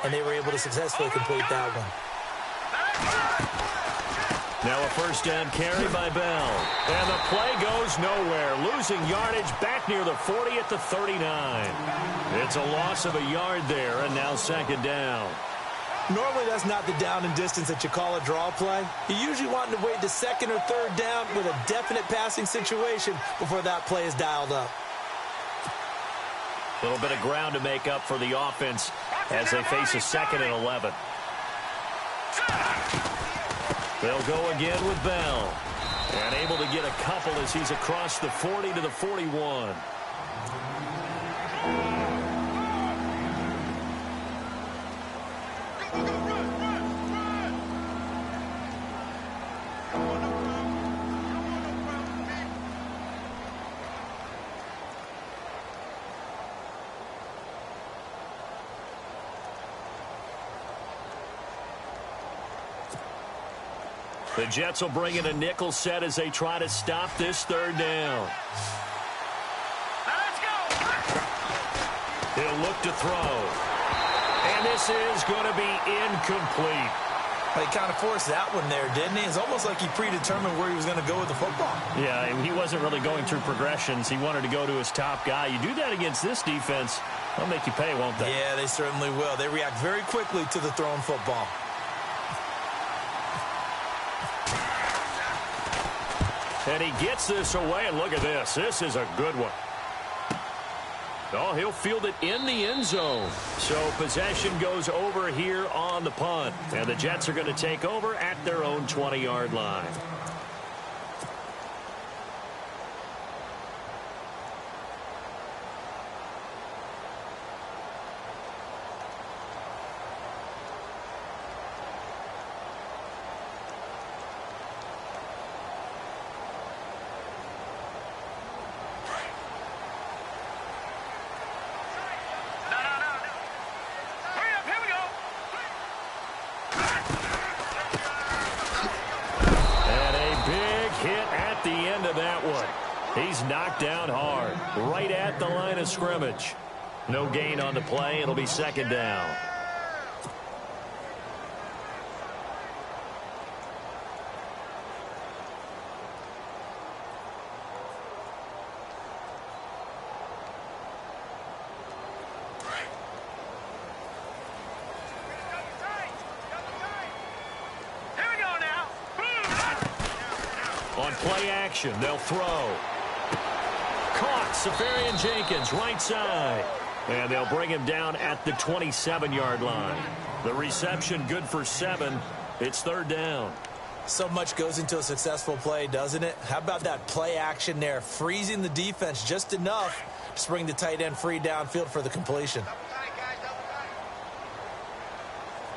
and they were able to successfully complete that one. Now a first down carry by Bell. And the play goes nowhere. Losing yardage back near the 40 at the 39. It's a loss of a yard there, and now second down. Normally that's not the down and distance that you call a draw play. You usually want to wait to second or third down with a definite passing situation before that play is dialed up. A little bit of ground to make up for the offense as they face a 2nd and 11. They'll go again with Bell. And able to get a couple as he's across the 40 to the 41. The Jets will bring in a nickel set as they try to stop this third down. Let's go. He'll look to throw. And this is going to be incomplete. He kind of forced that one there, didn't he? It's almost like he predetermined where he was going to go with the football. Yeah, he wasn't really going through progressions. He wanted to go to his top guy. You do that against this defense, they'll make you pay, won't they? Yeah, they certainly will. They react very quickly to the thrown football. And he gets this away, and look at this. This is a good one. Oh, he'll field it in the end zone. So possession goes over here on the punt. And the Jets are going to take over at their own 20-yard line. He's knocked down hard, right at the line of scrimmage. No gain on the play. It'll be second down. On play action, they'll throw. Caught, Safarian Jenkins, right side. And they'll bring him down at the 27-yard line. The reception good for 7. It's third down. So much goes into a successful play, doesn't it? How about that play action there, freezing the defense just enough to bring the tight end free downfield for the completion.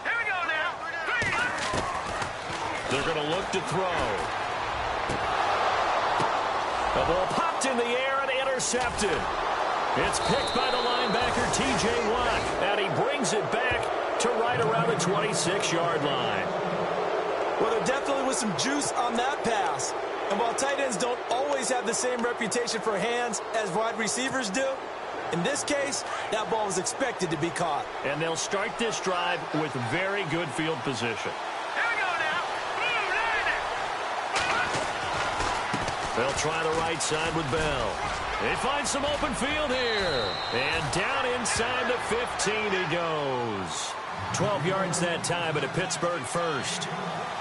Here we go now. They're going to look to throw. The ball popped in the air and intercepted. It's picked by the linebacker, T.J. Watt, and he brings it back to right around the 26-yard line. Well, there definitely was some juice on that pass. And while tight ends don't always have the same reputation for hands as wide receivers do, in this case, that ball was expected to be caught. And they'll start this drive with very good field position. They'll try the right side with Bell. They find some open field here. And down inside the 15 he goes. 12 yards that time, but a Pittsburgh first.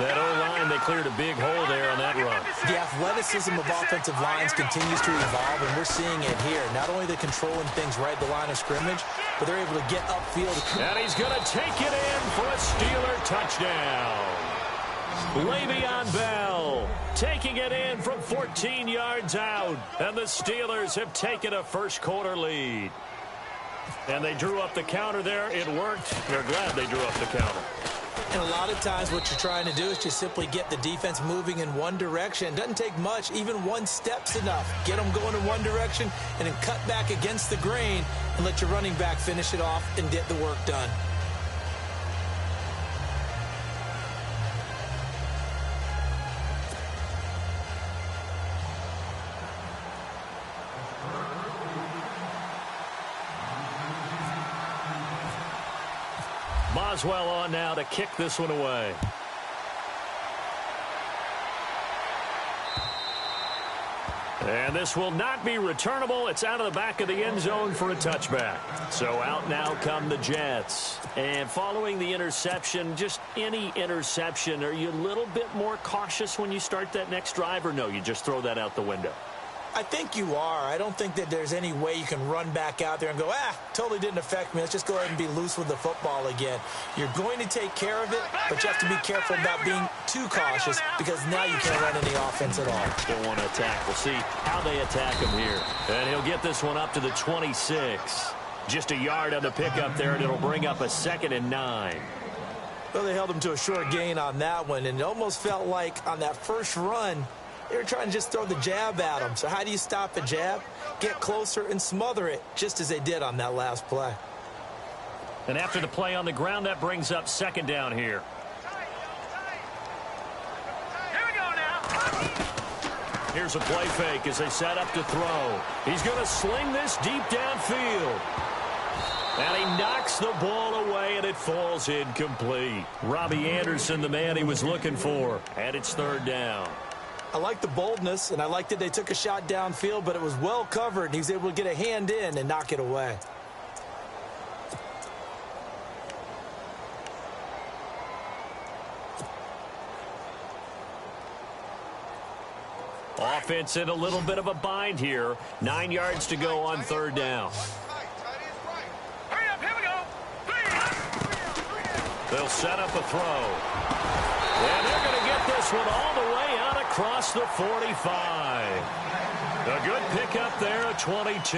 That O-line, they cleared a big hole there on that run. The athleticism of offensive lines continues to evolve, and we're seeing it here. Not only they're controlling things right at the line of scrimmage, but they're able to get upfield. And he's going to take it in for a Steeler touchdown. Le'Veon Bell taking it in from 14 yards out. And the Steelers have taken a first-quarter lead. And they drew up the counter there. It worked. They're glad they drew up the counter. And a lot of times what you're trying to do is just simply get the defense moving in one direction. It doesn't take much. Even one step's enough. Get them going in one direction and then cut back against the grain and let your running back finish it off and get the work done. Boswell on now to kick this one away. And this will not be returnable. It's out of the back of the end zone for a touchback. So out now come the Jets. And following the interception, just any interception, are you a little bit more cautious when you start that next drive, or no, you just throw that out the window? I think you are. I don't think that there's any way you can run back out there and go, totally didn't affect me. Let's just go ahead and be loose with the football again. You're going to take care of it, but you have to be careful about being too cautious because now you can't run any offense at all. Don't want to attack. We'll see how they attack him here. And he'll get this one up to the 26. Just a yard on the pickup there, and it'll bring up a 2nd and 9. Well, they held him to a short gain on that one, and it almost felt like on that first run, they were trying to just throw the jab at him. So how do you stop a jab? Get closer and smother it, just as they did on that last play. And after the play on the ground, that brings up 2nd down here. Here we go now. Here's a play fake as they set up to throw. He's going to sling this deep downfield. And he knocks the ball away, and it falls incomplete. Robbie Anderson, the man he was looking for. And it's 3rd down. I like the boldness, and I like that they took a shot downfield, but it was well covered, and he was able to get a hand in and knock it away. Offense in a little bit of a bind here. 9 yards to go on 3rd down. Hurry up, here we go. They'll set up a throw. And they're going to get this one all the way out across the 45. A good pickup there at 22.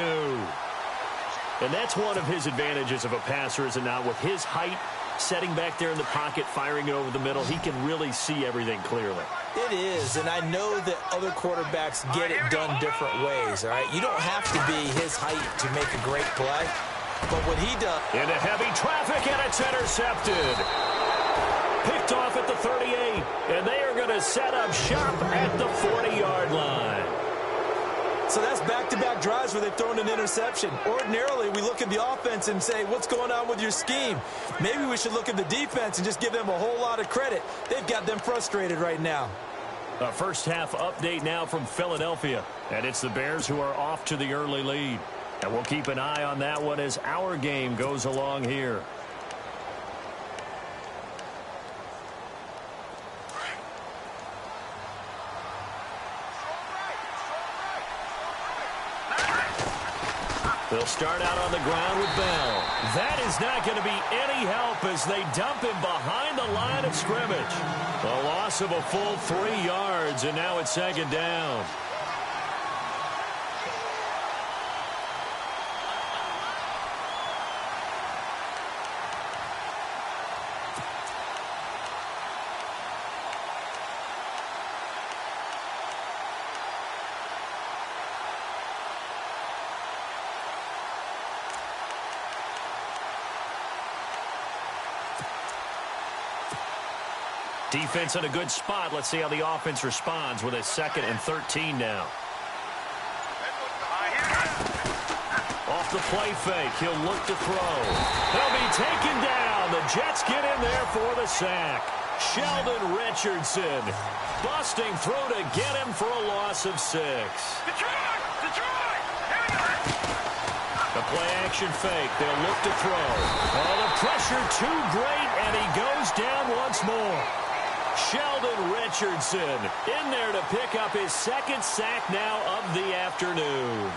And that's one of his advantages of a passer, is it not? With his height, setting back there in the pocket, firing it over the middle, he can really see everything clearly. It is, and I know that other quarterbacks get it done different ways, all right? You don't have to be his height to make a great play, but what he does... Into heavy traffic, and it's intercepted. Picked off at the 38, and they are going to set up shop at the 40-yard line. So that's back-to-back drives where they've thrown an interception. Ordinarily, we look at the offense and say, what's going on with your scheme? Maybe we should look at the defense and just give them a whole lot of credit. They've got them frustrated right now. A first-half update now from Philadelphia, and it's the Bears who are off to the early lead. And we'll keep an eye on that one as our game goes along here. They'll start out on the ground with Bell. That is not going to be any help as they dump him behind the line of scrimmage. A loss of a full 3 yards, and now it's 2nd down. Defense in a good spot. Let's see how the offense responds with a 2nd and 13 now. Off the play fake, he'll look to throw. He'll be taken down. The Jets get in there for the sack. Sheldon Richardson busting through to get him for a loss of 6. Detroit! Detroit! The play action fake. They'll look to throw. Oh, the pressure too great, and he goes down once more. Sheldon Richardson in there to pick up his 2nd sack now of the afternoon.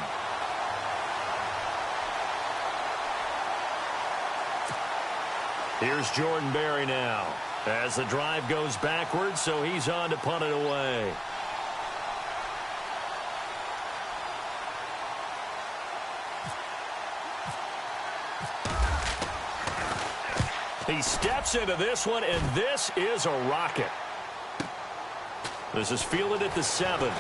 Here's Jordan Berry now as the drive goes backwards, so he's on to punt it away. He steps into this one, and this is a rocket. This is fielded at the 7.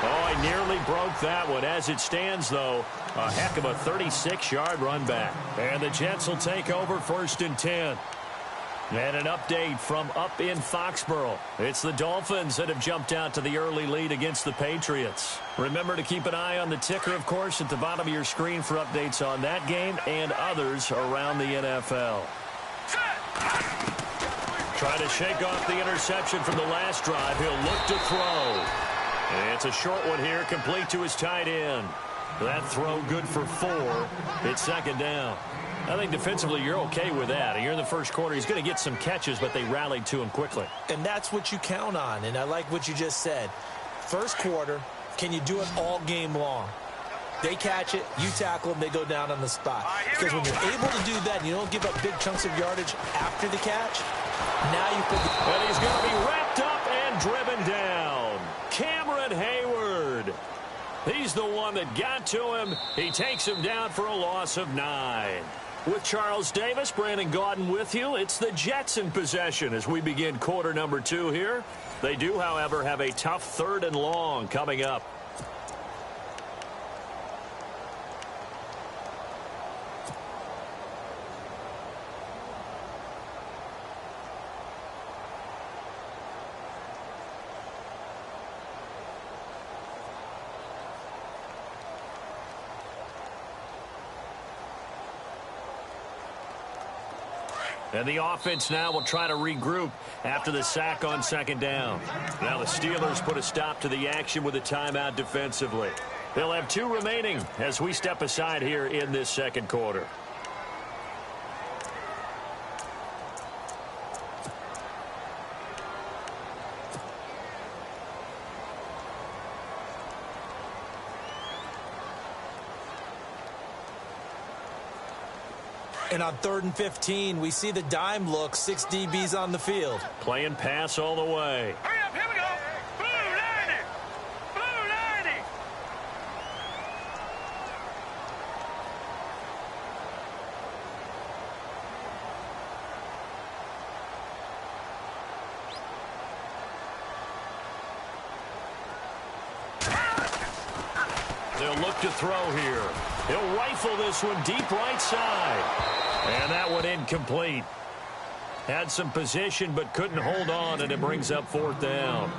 Oh, he nearly broke that one. As it stands, though, a heck of a 36-yard run back. And the Jets will take over 1st and 10. And an update from up in Foxborough. It's the Dolphins that have jumped out to the early lead against the Patriots. Remember to keep an eye on the ticker, of course, at the bottom of your screen for updates on that game and others around the NFL. Trying to shake off the interception from the last drive. He'll look to throw. And it's a short one here, complete to his tight end. That throw good for 4. It's second down. I think defensively you're okay with that. You're in the first quarter. He's going to get some catches, but they rallied to him quickly. And that's what you count on, and I like what you just said. First quarter, can you do it all game long? They catch it, you tackle them, they go down on the spot. Because when you're able to do that and you don't give up big chunks of yardage after the catch, now you put the... And he's going to be wrapped up and driven down. Cameron Hayward. He's the one that got to him. He takes him down for a loss of 9. With Charles Davis, Brandon Gaudin with you. It's the Jets in possession as we begin quarter number 2 here. They do, however, have a tough 3rd and long coming up. And the offense now will try to regroup after the sack on second down. Now the Steelers put a stop to the action with a timeout defensively. They'll have 2 remaining as we step aside here in this second quarter. And on 3rd and 15, we see the dime look, 6 DBs on the field. Playing pass all the way. Hurry up, here we go. Blue 90. Blue 90. They'll look to throw here. He'll rifle this one deep right side. And that one incomplete. Had some position but couldn't hold on, and it brings up 4th down.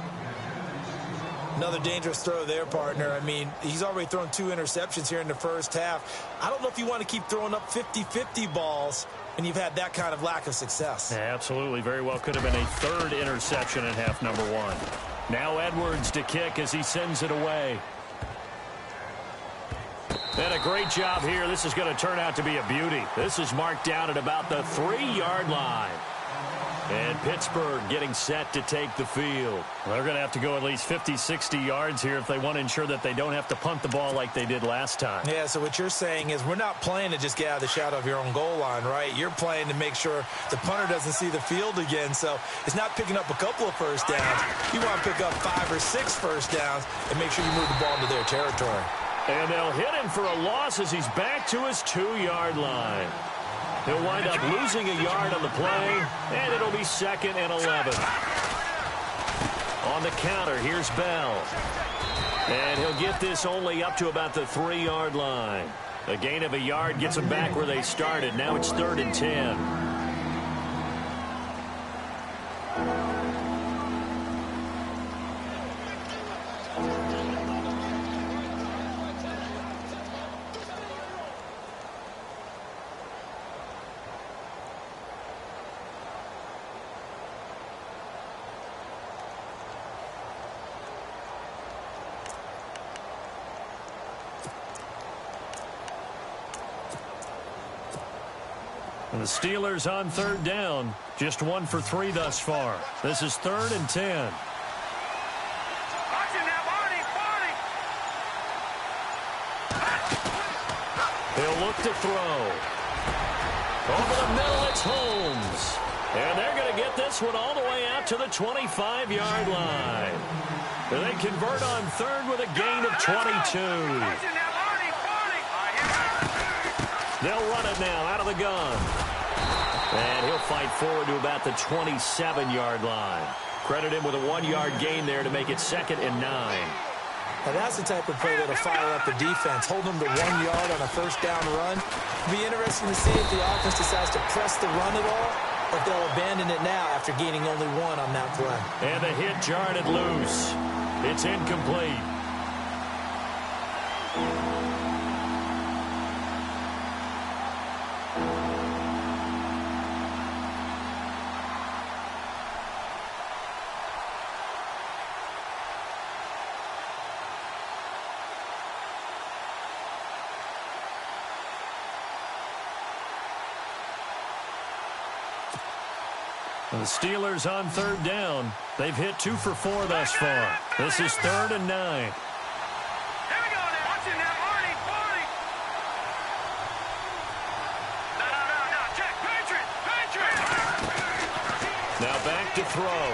Another dangerous throw there, partner. I mean, he's already thrown 2 interceptions here in the first half. I don't know if you want to keep throwing up 50-50 balls when you've had that kind of lack of success. Yeah, absolutely. Very well could have been a 3rd interception in half number 1. Now Edwards to kick as he sends it away. And a great job here. This is going to turn out to be a beauty. This is marked down at about the 3-yard line. And Pittsburgh getting set to take the field. Well, they're going to have to go at least 50, 60 yards here if they want to ensure that they don't have to punt the ball like they did last time. Yeah, so what you're saying is we're not playing to just get out of the shadow of your own goal line, right? You're playing to make sure the punter doesn't see the field again. So it's not picking up a couple of first downs. You want to pick up 5 or 6 first downs and make sure you move the ball into their territory. And they'll hit him for a loss as he's back to his 2-yard line. He'll wind up losing a yard on the play, and it'll be 2nd and 11. On the counter, here's Bell. And he'll get this only up to about the 3-yard line. A gain of a yard gets them back where they started. Now it's 3rd and 10. And the Steelers on 3rd down. Just 1 for 3 thus far. This is 3rd and 10. He'll look to throw. Over the middle, it's Holmes. And they're going to get this one all the way out to the 25-yard line. And they convert on 3rd with a gain of 22. They'll run it now out of the gun. And he'll fight forward to about the 27-yard line. Credit him with a 1-yard gain there to make it 2nd and 9. Now that's the type of play that'll fire up the defense. Hold them to 1 yard on a first down run. It'll be interesting to see if the offense decides to press the run at all or if they'll abandon it now after gaining only one on that play. And the hit jarred it loose. It's incomplete. The Steelers on third down. They've hit 2 for 4 thus far. This is 3rd and 9. Here we go now. Watch it now, Marty. Marty. No. Check. Patriot. Now back to throw.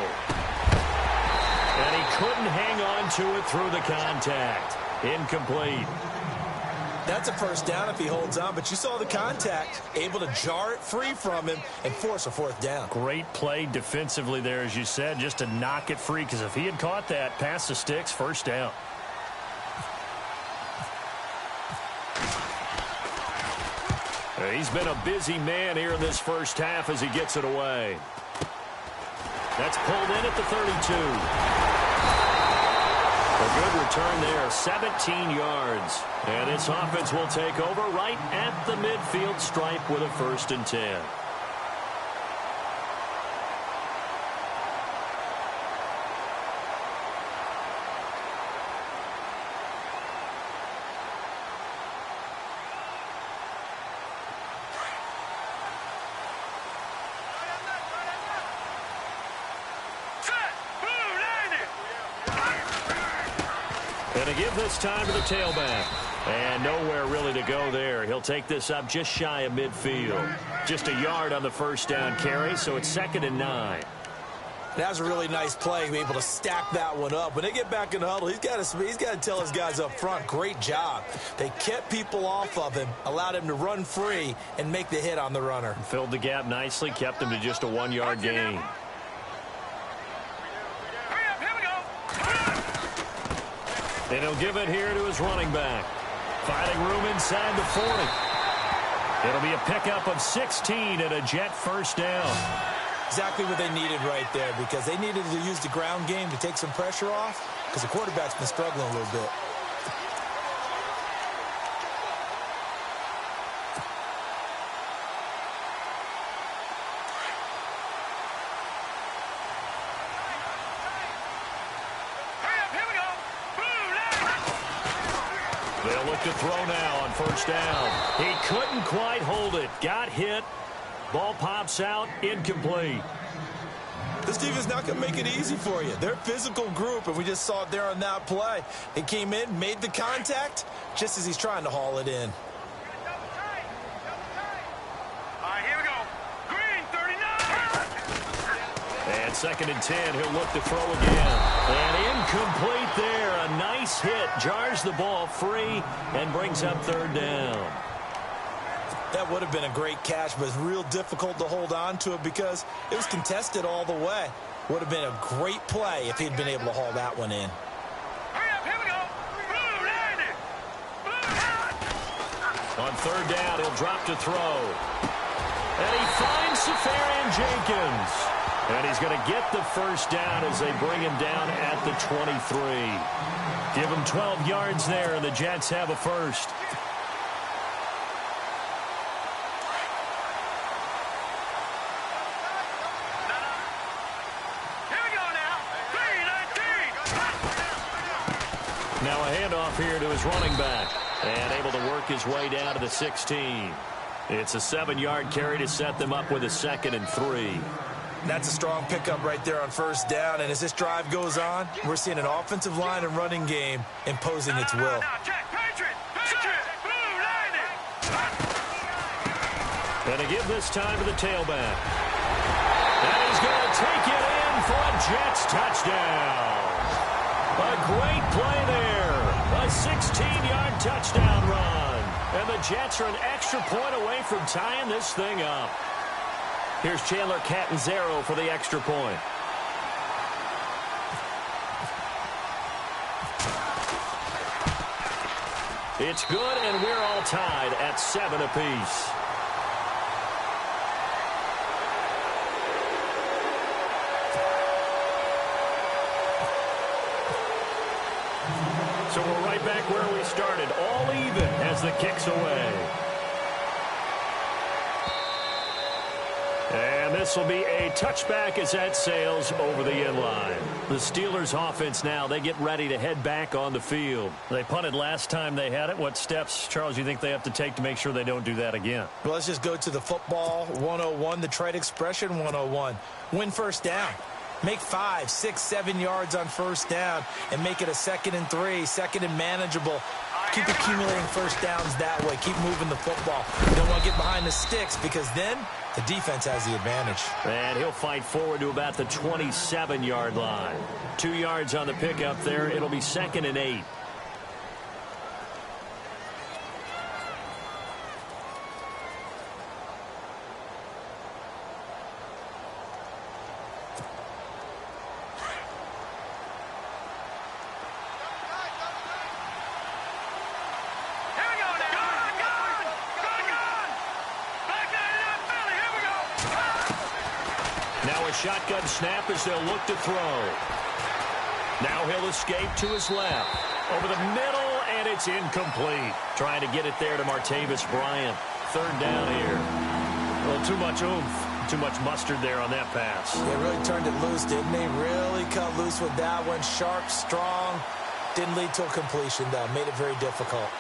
And he couldn't hang on to it through the contact. Incomplete. That's a first down if he holds on, but you saw the contact, able to jar it free from him and force a 4th down. Great play defensively there, as you said, just to knock it free, because if he had caught that, past the sticks, first down. He's been a busy man here in this first half as he gets it away. That's pulled in at the 32. A good return there, 17 yards. And this offense will take over right at the midfield stripe with a 1st and 10. And to give this time to the tailback. And nowhere really to go there. He'll take this up just shy of midfield. Just a yard on the first down carry, so it's 2nd and 9. That was a really nice play, to be able to stack that one up. When they get back in the huddle, he's got to tell his guys up front, great job. They kept people off of him, allowed him to run free, and make the hit on the runner. Filled the gap nicely, kept him to just a 1-yard gain. And he'll give it here to his running back. Finding room inside the 40. It'll be a pickup of 16 and a Jet first down. Exactly what they needed right there, because they needed to use the ground game to take some pressure off, because the quarterback's been struggling a little bit. They'll look to throw now on first down. He couldn't quite hold it. Got hit. Ball pops out. Incomplete. This defense not going to make it easy for you. They're a physical group, and we just saw it there on that play. He came in, made the contact, just as he's trying to haul it in. All right, here we go. Green, 39. And 2nd and 10. He'll look to throw again. And incomplete there. A nice hit. Jars the ball free and brings up 3rd down. That would have been a great catch, but it's real difficult to hold on to it because it was contested all the way. Would have been a great play if he'd been able to haul that one in. Hurry up, here we go. Blue, landing. Blue. On 3rd down, he'll drop to throw. And he finds Safarian Jenkins. And he's going to get the first down as they bring him down at the 23. Give him 12 yards there, and the Jets have a first. Now a handoff here to his running back. And able to work his way down to the 16. It's a 7-yard carry to set them up with a 2nd and 3. That's a strong pickup right there on first down. And as this drive goes on, we're seeing an offensive line and running game imposing its will. And to give this time to the tailback. And he's going to take it in for a Jets touchdown. A great play there. A 16-yard touchdown run. And the Jets are an extra point away from tying this thing up. Here's Chandler Catanzaro for the extra point. It's good, and we're all tied at 7 apiece. So we're right back where we started, all even as the kick's away. And this will be a touchback as that sails over the end line. The Steelers offense now, they get ready to head back on the field. They punted last time they had it. What steps, Charles, you think they have to take to make sure they don't do that again? Well, let's just go to the football 101, the trade expression 101. Win first down. Make 5, 6, 7 yards on first down and make it a 2nd and 3, 2nd and manageable. Keep accumulating first downs that way. Keep moving the football. You don't want to get behind the sticks because then the defense has the advantage. And he'll fight forward to about the 27-yard line. 2 yards on the pickup there. It'll be 2nd and 8. Shotgun snap as they'll look to throw. Now he'll escape to his left. Over the middle, and it's incomplete. Trying to get it there to Martavis Bryant. 3rd down here. A little too much oomph, too much mustard there on that pass. Yeah, really turned it loose, didn't he? Really cut loose with that one. Sharp, strong. Didn't lead to a completion, though. Made it very difficult.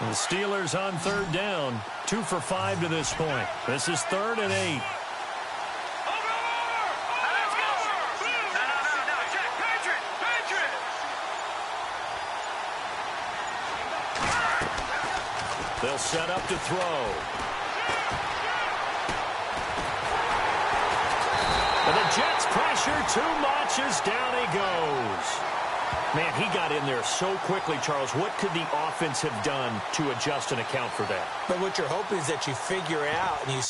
The Steelers on 3rd down. 2 for 5 to this point. This is 3rd and 8. They'll set up to throw. And the Jets pressure too much as down he goes. Man, he got in there so quickly, Charles. What could the offense have done to adjust and account for that? But what you're hoping is that you figure out and you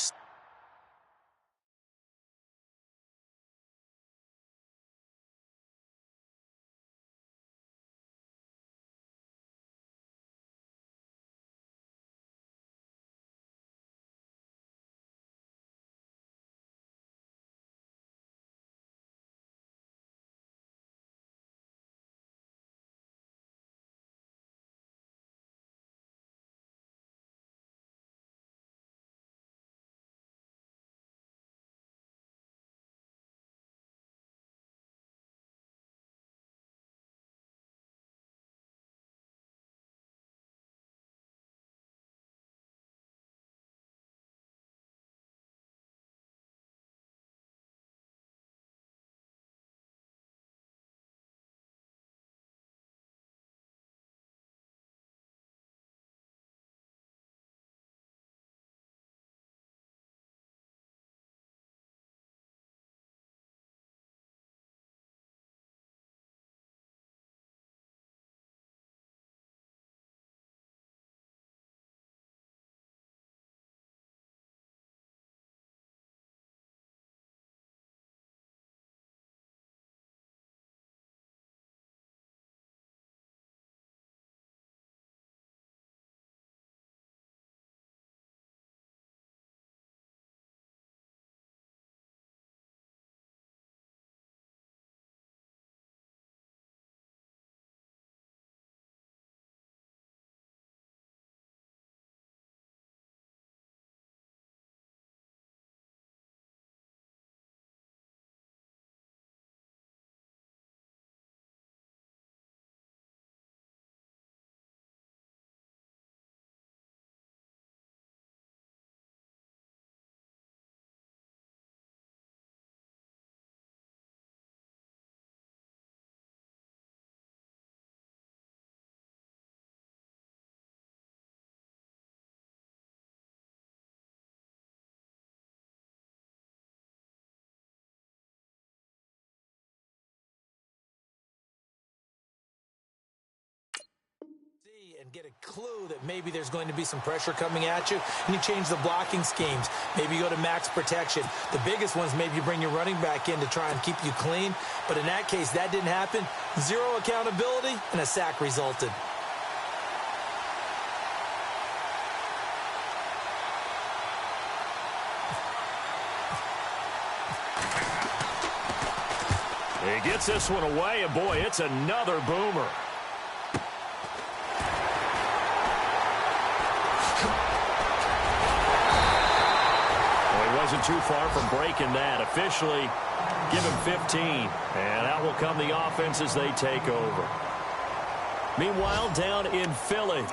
and get a clue that maybe there's going to be some pressure coming at you, and you change the blocking schemes. Maybe you go to max protection. The biggest one is maybe you bring your running back in to try and keep you clean. But in that case, that didn't happen. Zero accountability, and a sack resulted. He gets this one away, and boy, it's another boomer. Well, he wasn't too far from breaking that. Officially, give him 15. And out will come the offense as they take over. Meanwhile, down in Philly.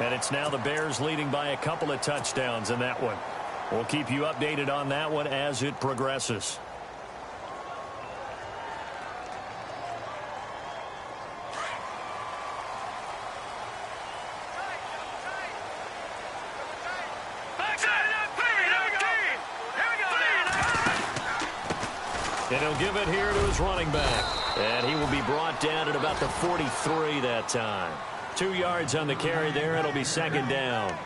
And it's now the Bears leading by a couple of touchdowns in that one. We'll keep you updated on that one as it progresses. And he'll give it here to his running back. And he will be brought down at about the 43 that time. 2 yards on the carry there. It'll be second down.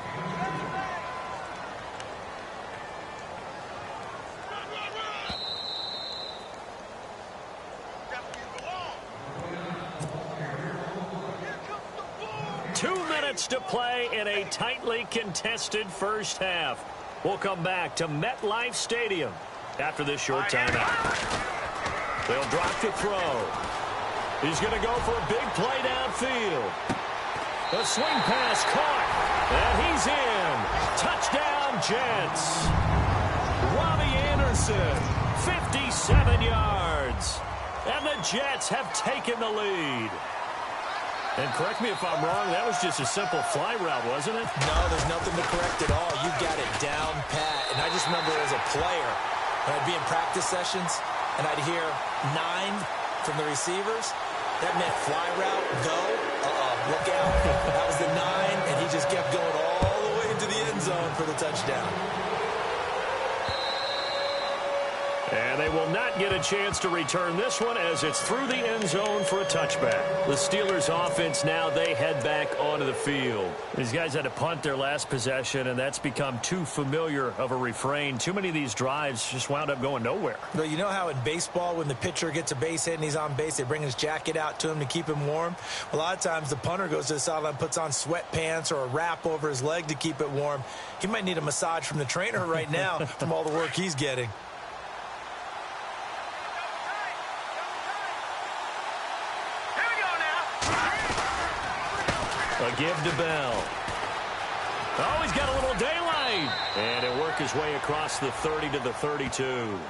To play in a tightly contested first half. We'll come back to MetLife Stadium after this short timeout. They'll drop to throw. He's going to go for a big play downfield. A swing pass caught, and he's in. Touchdown, Jets. Robbie Anderson, 57 yards. And the Jets have taken the lead. And correct me if I'm wrong, that was just a simple fly route, wasn't it? No, there's nothing to correct at all. You got it down pat. And I just remember as a player, when I'd be in practice sessions, and I'd hear 9 from the receivers, that meant fly route, go, look out. That was the 9, and he just kept going all the way into the end zone for the touchdown. And they will not get a chance to return this one as it's through the end zone for a touchback. The Steelers offense now, they head back onto the field. These guys had to punt their last possession, and that's become too familiar of a refrain. Too many of these drives just wound up going nowhere. Well, you know how in baseball when the pitcher gets a base hit and he's on base, they bring his jacket out to him to keep him warm? A lot of times the punter goes to the sideline, puts on sweatpants or a wrap over his leg to keep it warm. He might need a massage from the trainer right now from all the work he's getting. A give to Bell. Oh, he's got a little daylight. And he'll work his way across the 30 to the 32.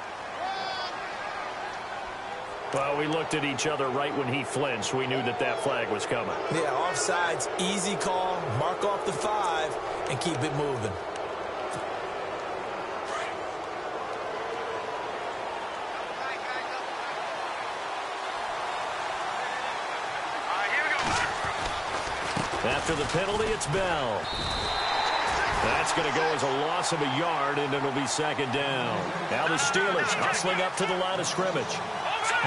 Well, we looked at each other right when he flinched. We knew that that flag was coming. Yeah, offsides, easy call. Mark off the 5 and keep it moving. After the penalty, it's Bell. That's going to go as a loss of a yard, and it'll be second down. Now the Steelers hustling up to the line of scrimmage.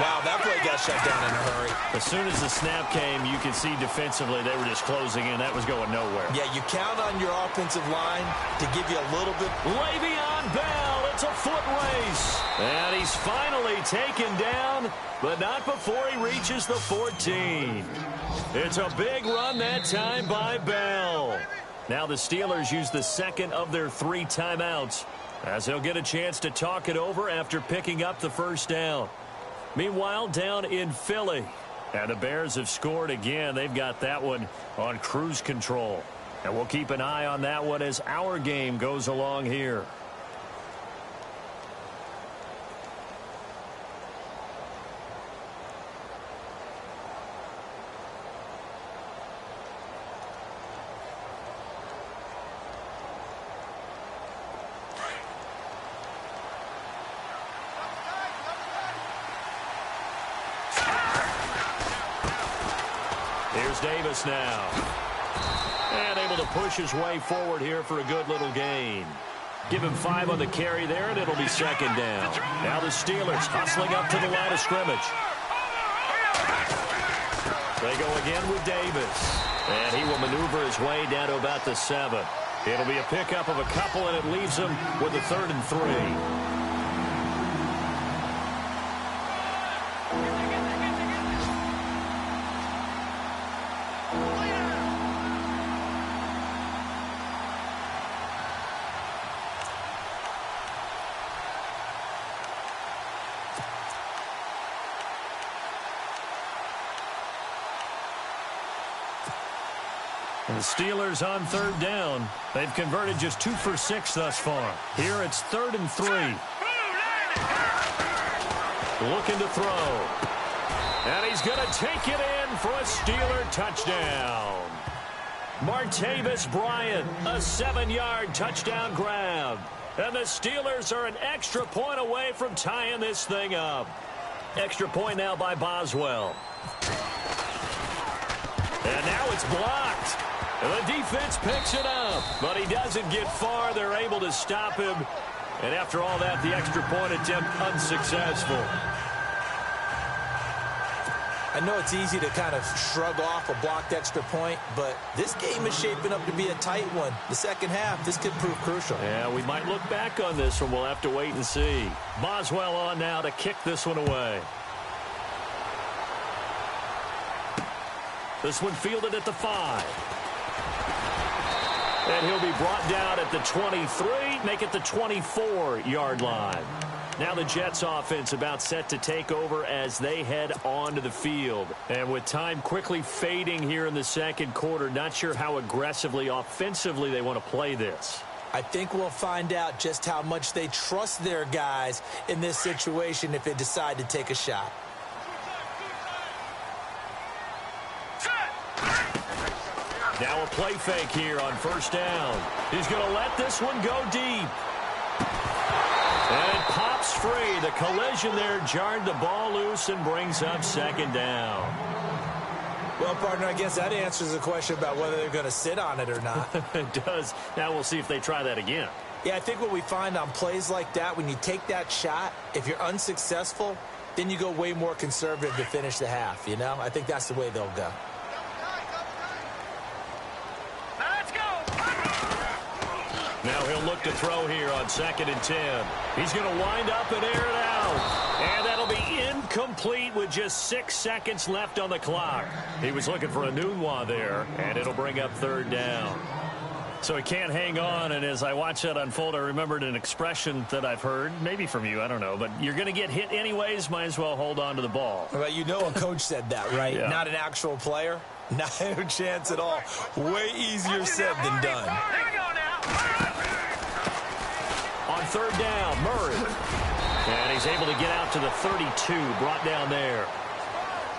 Wow, that play got shut down in a hurry. As soon as the snap came, you could see defensively they were just closing in. That was going nowhere. Yeah, you count on your offensive line to give you a little bit. Le'Veon Bell, it's a foot race. And he's finally taken down, but not before he reaches the 14. It's a big run that time by Bell. Now the Steelers use the second of their 3 timeouts as they'll get a chance to talk it over after picking up the first down. Meanwhile, down in Philly, and the Bears have scored again. They've got that one on cruise control. And we'll keep an eye on that one as our game goes along here. Here's Davis now. And able to push his way forward here for a good little gain. Give him 5 on the carry there, and it'll be second down. Now the Steelers hustling up to the line of scrimmage. They go again with Davis. And he will maneuver his way down to about the 7. It'll be a pickup of a couple, and it leaves him with a 3rd and 3. The Steelers on 3rd down. They've converted just 2 for 6 thus far. Here it's 3rd and 3. Looking to throw. And he's going to take it in for a Steeler touchdown. Martavis Bryant, a 7-yard touchdown grab. And the Steelers are an extra point away from tying this thing up. Extra point now by Boswell. And now it's blocked. The defense picks it up, but he doesn't get far. They're able to stop him. And after all that, the extra point attempt unsuccessful. I know it's easy to kind of shrug off a blocked extra point, but this game is shaping up to be a tight one. The second half, this could prove crucial. Yeah, we might look back on this one. We'll have to wait and see. Boswell on now to kick this one away. This one fielded at the 5. And he'll be brought down at the 23, make it the 24-yard line. Now the Jets offense about set to take over as they head onto the field. And with time quickly fading here in the second quarter, not sure how aggressively, offensively they want to play this. I think we'll find out just how much they trust their guys in this situation if they decide to take a shot. Now a play fake here on 1st down. He's going to let this one go deep. And it pops free. The collision there jarred the ball loose and brings up 2nd down. Well, partner, I guess that answers the question about whether they're going to sit on it or not. It does. Now we'll see if they try that again. Yeah, I think what we find on plays like that, when you take that shot, if you're unsuccessful, then you go way more conservative to finish the half, you know? I think that's the way they'll go. Now he'll look to throw here on 2nd and 10. He's going to wind up and air it out. And that'll be incomplete with just 6 seconds left on the clock. He was looking for a Nunwa there, and it'll bring up 3rd down. So he can't hang on, and as I watch that unfold, I remembered an expression that I've heard, maybe from you, I don't know, but you're going to get hit anyways, might as well hold on to the ball. Well, you know a coach said that, right? Yeah. Not an actual player. No chance at all. Way easier said than done. On 3rd down, Murray. And he's able to get out to the 32, brought down there.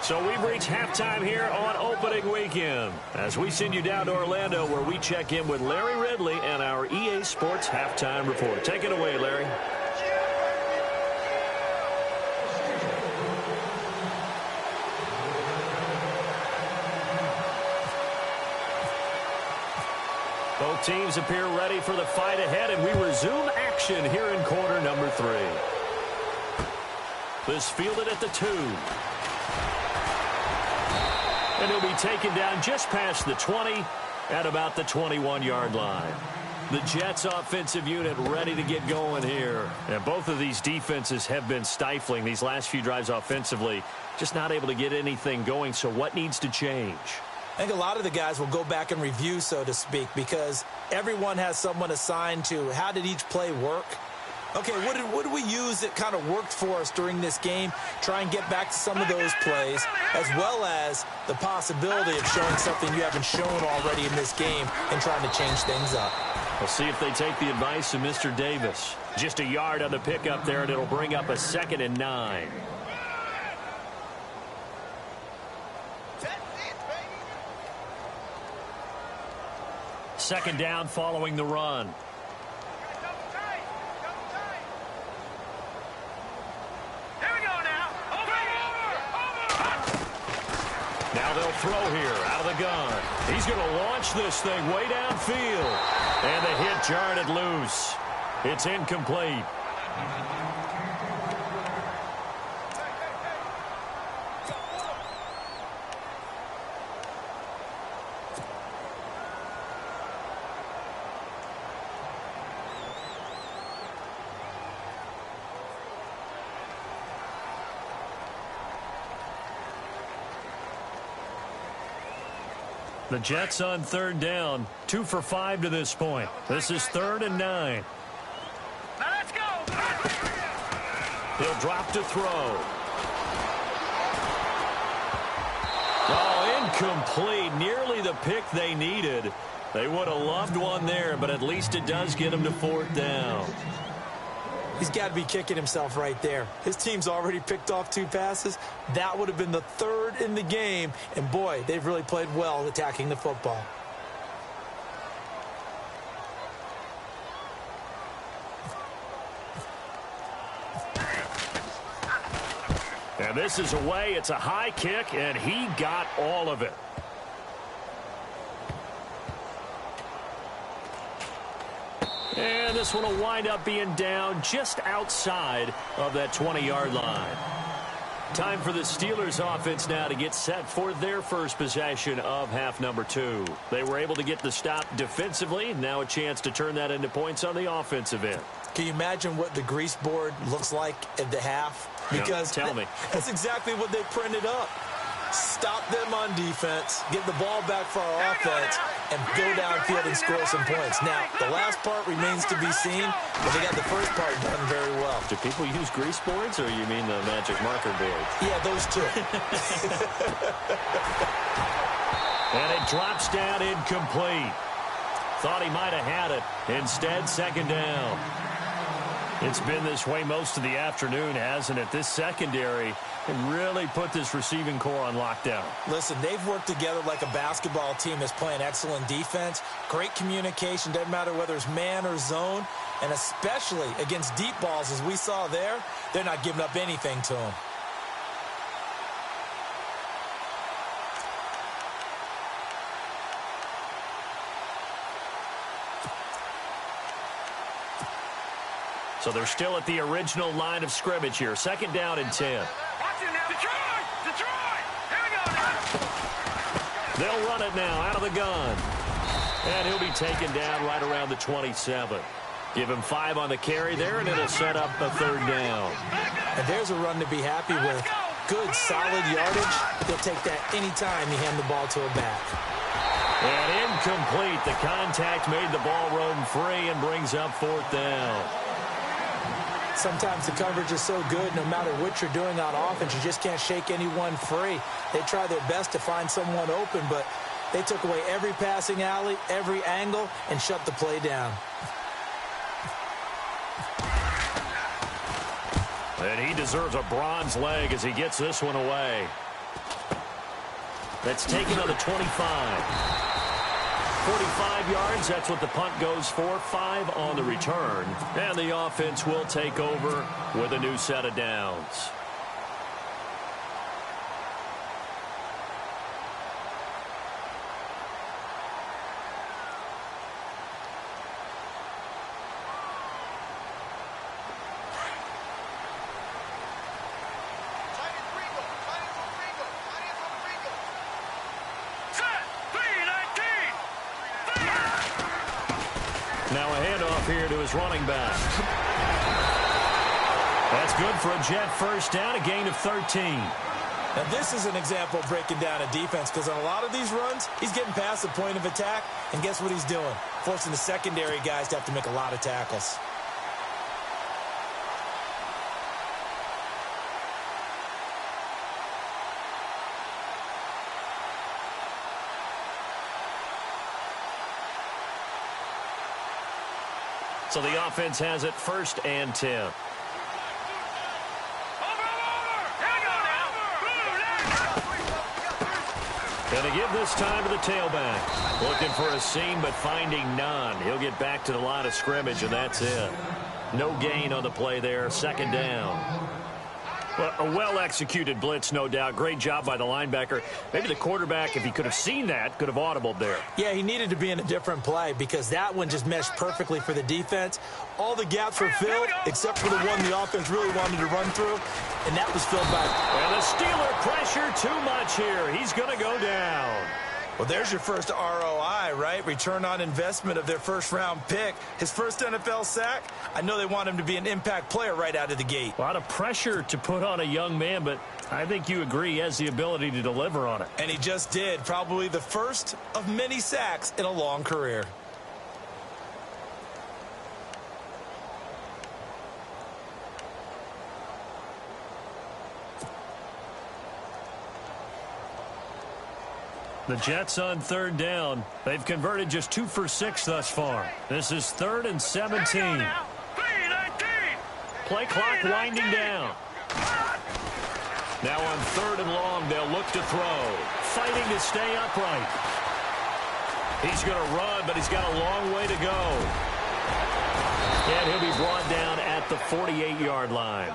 So we've reached halftime here on opening weekend as we send you down to Orlando where we check in with Larry Ridley and our EA Sports halftime report. Take it away, Larry. Both teams appear ready for the fight ahead, and we resume action here in quarter number 3. This fielded at the 2. And he'll be taken down just past the 20 at about the 21-yard line. The Jets offensive unit ready to get going here. And both of these defenses have been stifling these last few drives offensively. Just not able to get anything going, so what needs to change? I think a lot of the guys will go back and review, so to speak, because everyone has someone assigned to how did each play work. Okay, what did we use that kind of worked for us during this game? Try and get back to some of those plays, as well as the possibility of showing something you haven't shown already in this game and trying to change things up. We'll see if they take the advice of Mr. Davis. Just a yard on the pickup there, and it'll bring up a 2nd and 9. Second down following the run. Now they'll throw here out of the gun. He's going to launch this thing way downfield. And the hit jarred it loose. It's incomplete. The Jets on third down, 2 for 5 to this point. This is 3rd and 9. Now let's go. He'll drop to throw. Oh, incomplete. Nearly the pick they needed. They would have loved one there, but at least it does get him to 4th down. He's got to be kicking himself right there. His team's already picked off 2 passes. That would have been the 3rd in the game. And, boy, they've really played well attacking the football. And this is away. It's a high kick, and he got all of it. And this one will wind up being down just outside of that 20-yard line. Time for the Steelers offense now to get set for their first possession of half number 2. They were able to get the stop defensively. Now a chance to turn that into points on the offensive end. Can you imagine what the grease board looks like at the half? Because tell me. That's exactly what they printed up. Stop them on defense, get the ball back for our offense, and go downfield and score some points. Now, the last part remains to be seen, but they got the first part done very well. Do people use grease boards, or you mean the magic marker boards? Yeah, those two. And it drops down incomplete. Thought he might have had it. Instead, 2nd down. It's been this way most of the afternoon, hasn't it? This secondary can really put this receiving core on lockdown. Listen, they've worked together like a basketball team that's playing excellent defense. Great communication, doesn't matter whether it's man or zone. And especially against deep balls, as we saw there, they're not giving up anything to them. So they're still at the original line of scrimmage here. 2nd down and 10. Watch it now. Detroit! Detroit! Here we go now. They'll run it now out of the gun. And he'll be taken down right around the 27. Give him 5 on the carry there, and it'll set up a 3rd down. And there's a run to be happy with. Good, solid yardage. He'll take that anytime you hand the ball to a back. And incomplete. The contact made the ball roam free and brings up 4th down. Sometimes the coverage is so good, no matter what you're doing on offense, you just can't shake anyone free. They try their best to find someone open, but they took away every passing alley, every angle, and shut the play down. And he deserves a bronze leg as he gets this one away. That's taken on the 25. 45 yards, that's what the punt goes for. 5 on the return. And the offense will take over with a new set of downs. Now a handoff here to his running back. That's good for a Jet first down, a gain of 13. Now this is an example of breaking down a defense, because on a lot of these runs, he's getting past the point of attack, and guess what he's doing? Forcing the secondary guys to have to make a lot of tackles. So the offense has it 1st and 10. Going to give this time to the tailback. Looking for a seam, but finding none. He'll get back to the line of scrimmage, and that's it. No gain on the play there. 2nd down. Well, a well-executed blitz, no doubt. Great job by the linebacker. Maybe the quarterback, if he could have seen that, could have audibled there. Yeah, he needed to be in a different play, because that one just meshed perfectly for the defense. All the gaps were filled, except for the one the offense really wanted to run through, and that was filled by... And the Steeler pressure too much here. He's going to go down. Well, there's your first ROI, right? Return on investment of their first-round pick. His first NFL sack, I know they want him to be an impact player right out of the gate. A lot of pressure to put on a young man, but I think you agree he has the ability to deliver on it. And he just did. Probably the first of many sacks in a long career. The Jets on third down. They've converted just 2 for 6 thus far. This is 3rd and 17. Play clock winding down. Now on 3rd and long, they'll look to throw. Fighting to stay upright. He's going to run, but he's got a long way to go. And he'll be brought down at the 48-yard line.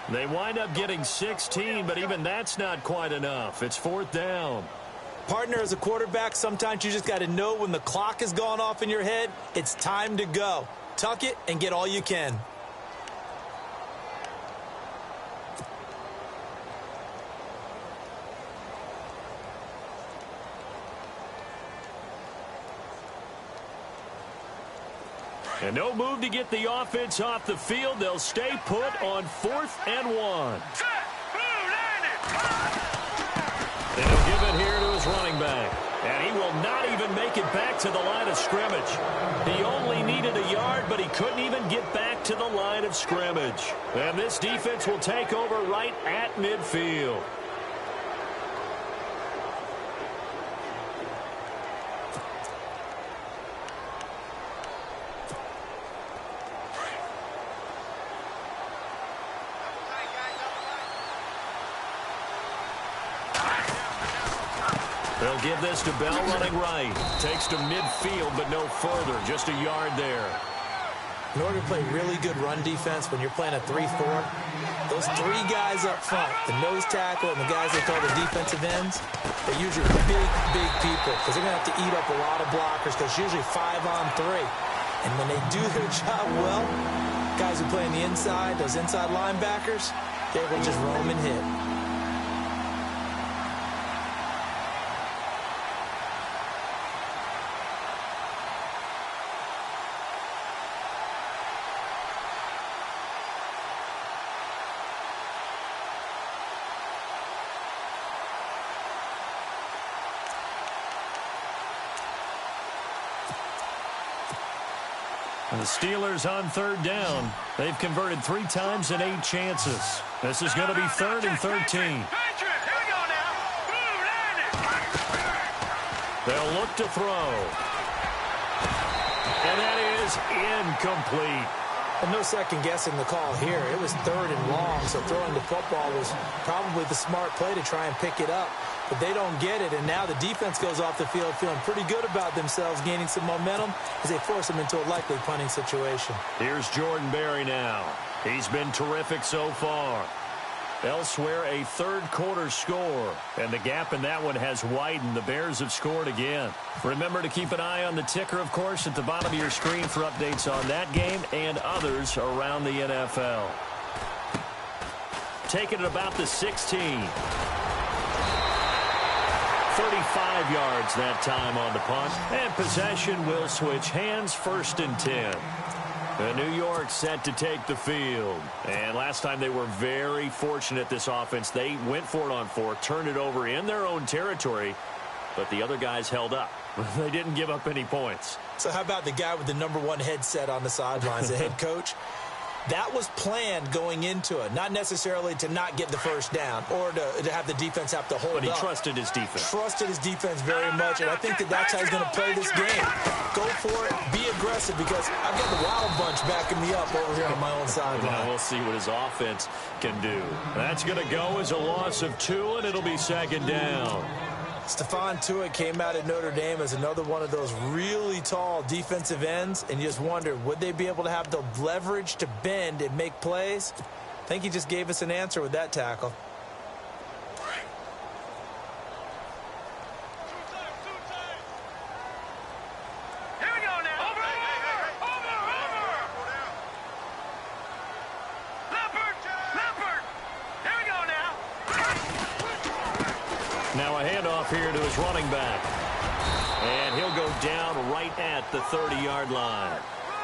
They wind up getting 16, but even that's not quite enough. It's 4th down. Partner, as a quarterback, sometimes you just got to know when the clock has gone off in your head, it's time to go. Tuck it and get all you can. And no move to get the offense off the field. They'll stay put on 4th and 1. And he'll give it here to his running back. And he will not even make it back to the line of scrimmage. He only needed a yard, but he couldn't even get back to the line of scrimmage. And this defense will take over right at midfield. They'll give this to Bell running right. Takes to midfield, but no further. Just a yard there. In order to play really good run defense when you're playing a 3-4, those 3 guys up front, the nose tackle and the guys they call the defensive ends, they're usually big people because they're going to have to eat up a lot of blockers because it's usually 5 on 3. And when they do their job well, guys who play on the inside, those inside linebackers, they will just roam and hit. And the Steelers on 3rd down. They've converted 3 times in 8 chances. This is going to be 3rd and 13. They'll look to throw. And that is incomplete. And no second guessing the call here. It was 3rd and long, so throwing the football was probably the smart play to try and pick it up. But they don't get it, and now the defense goes off the field feeling pretty good about themselves, gaining some momentum as they force them into a likely punting situation. Here's Jordan Berry now. He's been terrific so far. Elsewhere, a 3rd quarter score, and the gap in that one has widened. The Bears have scored again. Remember to keep an eye on the ticker, of course, at the bottom of your screen for updates on that game and others around the NFL. Taking it about the 16. 35 yards that time on the punt. And possession will switch hands, 1st and 10. New York set to take the field. And last time they were very fortunate, this offense. They went for it on 4, turned it over in their own territory, but the other guys held up. They didn't give up any points. So how about the guy with the #1 headset on the sidelines, the head coach? That was planned going into it, not necessarily to not get the first down or to have the defense have to hold up. But he trusted his defense. Trusted his defense very much, and I think that's how he's going to play this game. Go for it, be aggressive, because I've got the Wild Bunch backing me up over here on my own sideline. Now we'll see what his offense can do. That's going to go as a loss of 2, and it'll be 2nd down. Stephon Tuitt came out at Notre Dame as another one of those really tall defensive ends, and you just wonder, would they be able to have the leverage to bend and make plays? I think he just gave us an answer with that tackle. Here we go now. Over. Leopard. Here we go now. Now a handoff here to his running back. And he'll go down right at the 30-yard line.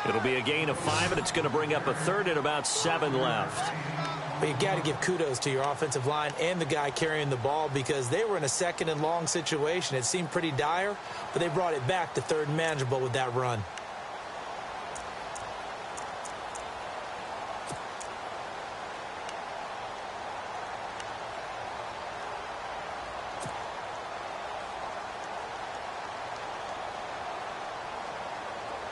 It'll be a gain of 5, and it's going to bring up a third and about 7 left. But you got to give kudos to your offensive line and the guy carrying the ball because they were in a second and long situation. It seemed pretty dire, but they brought it back to third and manageable with that run.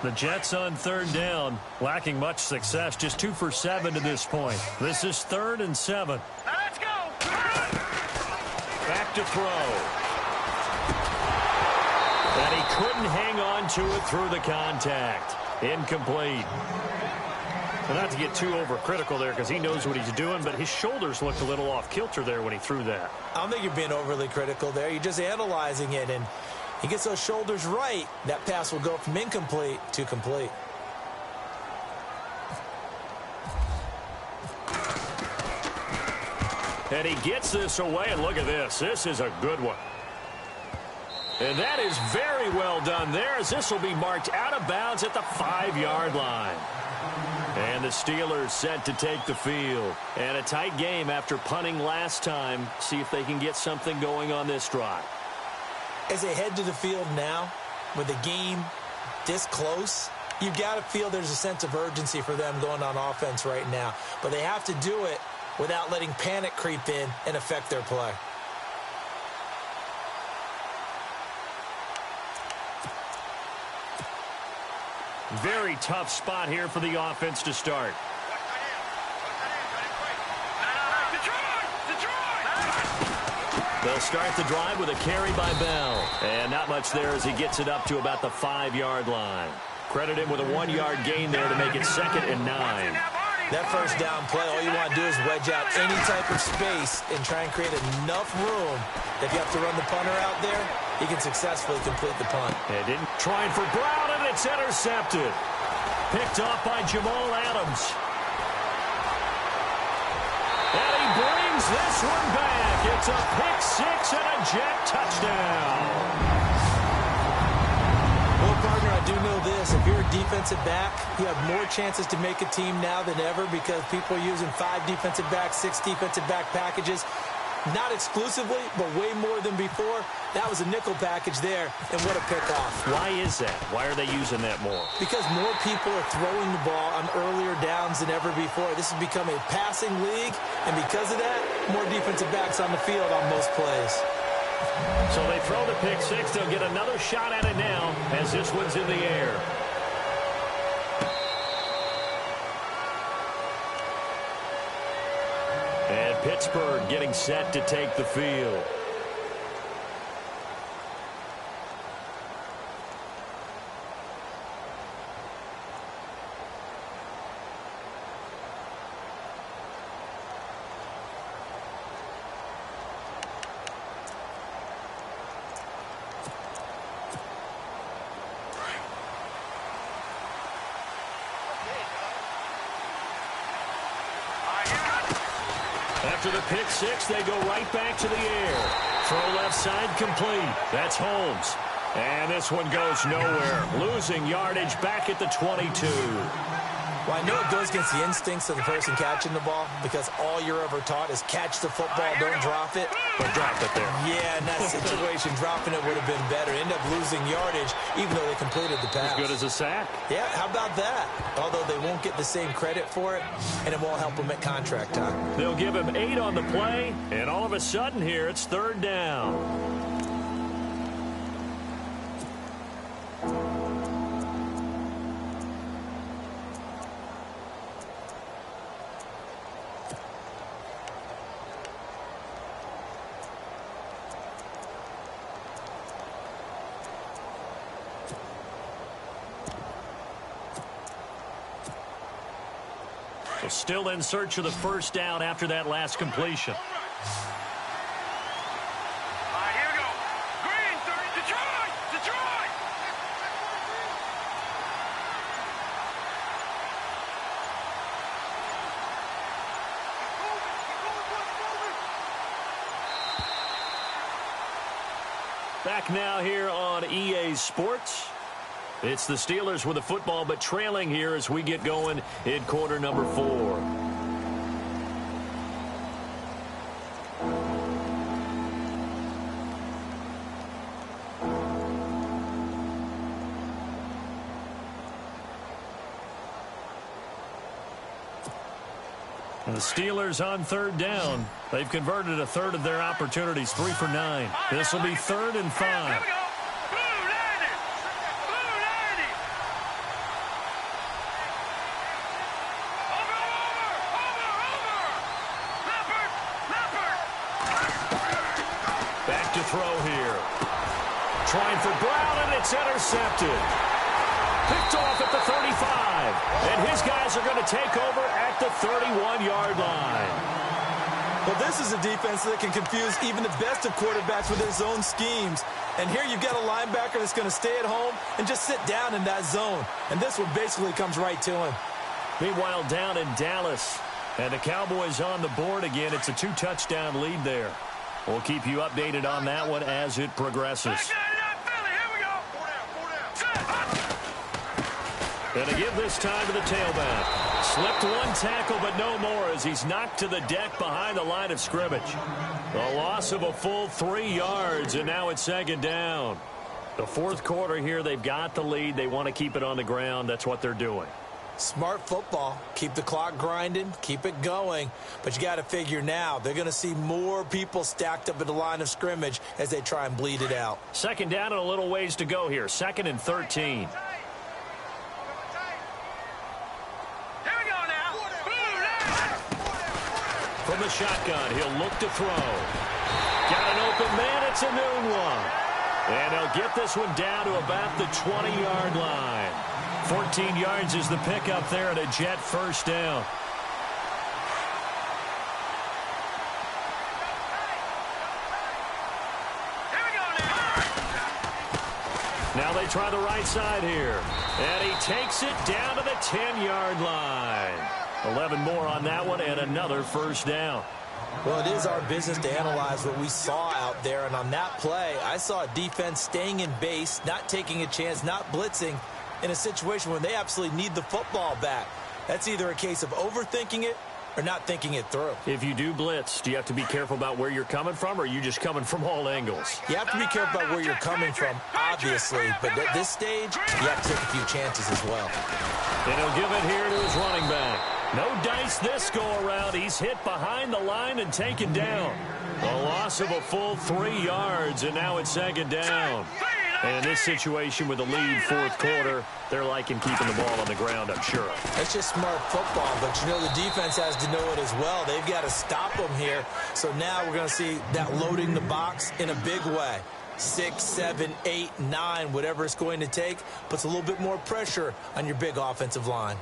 The Jets on third down, lacking much success, just 2 for 7 to this point. This is 3rd and 7. Now let's go. Back to throw. And he couldn't hang on to it through the contact. Incomplete. Well, not to get too overcritical there because he knows what he's doing, but his shoulders looked a little off kilter there when he threw that. I don't think you're being overly critical there. You're just analyzing it, and he gets those shoulders right, that pass will go from incomplete to complete. And he gets this away, and look at this. This is a good one. And that is very well done there, as this will be marked out of bounds at the 5-yard line. And the Steelers set to take the field. And a tight game after punting last time. See if they can get something going on this drive. As they head to the field now, with the game this close, you've got to feel there's a sense of urgency for them going on offense right now. But they have to do it without letting panic creep in and affect their play. Very tough spot here for the offense to start. They'll start the drive with a carry by Bell. And not much there as he gets it up to about the 5-yard line. Credit him with a 1-yard gain there to make it 2nd and 9. That first down play, all you want to do is wedge out any type of space and try and create enough room that if you have to run the punter out there, he can successfully complete the punt. And didn't trying for Brown, and it's intercepted. Picked off by Jamal Adams. And he brings this one back. It's a pick-6 and a Jet touchdown. Well, partner, I do know this. If you're a defensive back, you have more chances to make a team now than ever because people are using 5 defensive backs, 6 defensive back packages. Not exclusively, but way more than before. That was a nickel package there, and what a pickoff. Why is that? Why are they using that more? Because more people are throwing the ball on earlier downs than ever before. This has become a passing league, and because of that, more defensive backs on the field on most plays. So they throw the pick-6. They'll get another shot at it now as this one's in the air. And Pittsburgh getting set to take the field. After the pick-6, they go right back to the air. Throw left side complete. That's Holmes. And this one goes nowhere. Losing yardage back at the 22. Well, I know it goes against the instincts of the person catching the ball because all you're ever taught is catch the football, don't drop it. But drop it there. Yeah, in that situation, dropping it would have been better. End up losing yardage even though they completed the pass. As good as a sack. Yeah, how about that? Although they won't get the same credit for it, and it won't help them at contract time. They'll give him 8 on the play, and all of a sudden here, it's 3rd down. So still in search of the first down after that last completion. All right, here we go. Green, Detroit! Detroit! Back now here on EA Sports. It's the Steelers with the football, but trailing here as we get going in quarter number 4. And the Steelers on third down. They've converted a third of their opportunities, 3 for 9. This will be 3rd and 5. Here we go. Blue 90. Blue 90. Over. Leopard. Back to throw here. Trying for Brown, and it's intercepted. Picked off at the 35. And his guys are going to take over at the 31-yard line. Well, this is a defense that can confuse even the best of quarterbacks with their zone schemes. And here you've got a linebacker that's going to stay at home and just sit down in that zone. And this one basically comes right to him. Meanwhile, down in Dallas, and the Cowboys on the board again. It's a 2-touchdown lead there. We'll keep you updated on that one as it progresses. And to give this time to the tailback. Slipped one tackle, but no more as he's knocked to the deck behind the line of scrimmage. A loss of a full 3 yards, and now it's 2nd down. The 4th quarter here, they've got the lead. They want to keep it on the ground. That's what they're doing. Smart football. Keep the clock grinding. Keep it going. But you got to figure now, they're going to see more people stacked up at the line of scrimmage as they try and bleed it out. 2nd down and a little ways to go here. 2nd and 13. From the shotgun, he'll look to throw. Got an open man, it's a noon one. And he'll get this one down to about the 20-yard line. 14 yards is the pickup there, and a Jet 1st down. Now they try the right side here. And he takes it down to the 10-yard line. 11 more on that one, and another 1st down. Well, it is our business to analyze what we saw out there, and on that play, I saw a defense staying in base, not taking a chance, not blitzing, in a situation where they absolutely need the football back. That's either a case of overthinking it or not thinking it through. If you do blitz, do you have to be careful about where you're coming from, or are you just coming from all angles? You have to be careful about where you're coming from, obviously, but at this stage, you have to take a few chances as well. And he'll give it here to his running back. No dice this go-around. He's hit behind the line and taken down. A loss of a full 3 yards, and now it's 2nd down. And in this situation with the lead 4th quarter, they're liking keeping the ball on the ground, I'm sure. That's just smart football, but you know the defense has to know it as well. They've got to stop them here. So now we're going to see that loading the box in a big way. 6, 7, 8, 9, whatever it's going to take, puts a little bit more pressure on your big offensive line.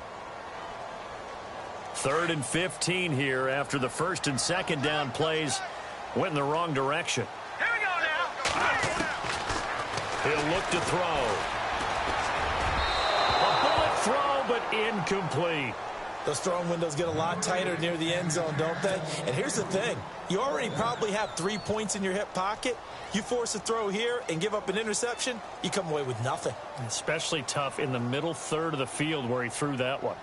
3rd and 15 here after the 1st and 2nd down plays went in the wrong direction. Here we go now. He'll look to throw. A bullet throw, but incomplete. Those throwing windows get a lot tighter near the end zone, don't they? And here's the thing. You already probably have 3 points in your hip pocket. You force a throw here and give up an interception, you come away with nothing. Especially tough in the middle third of the field where he threw that one.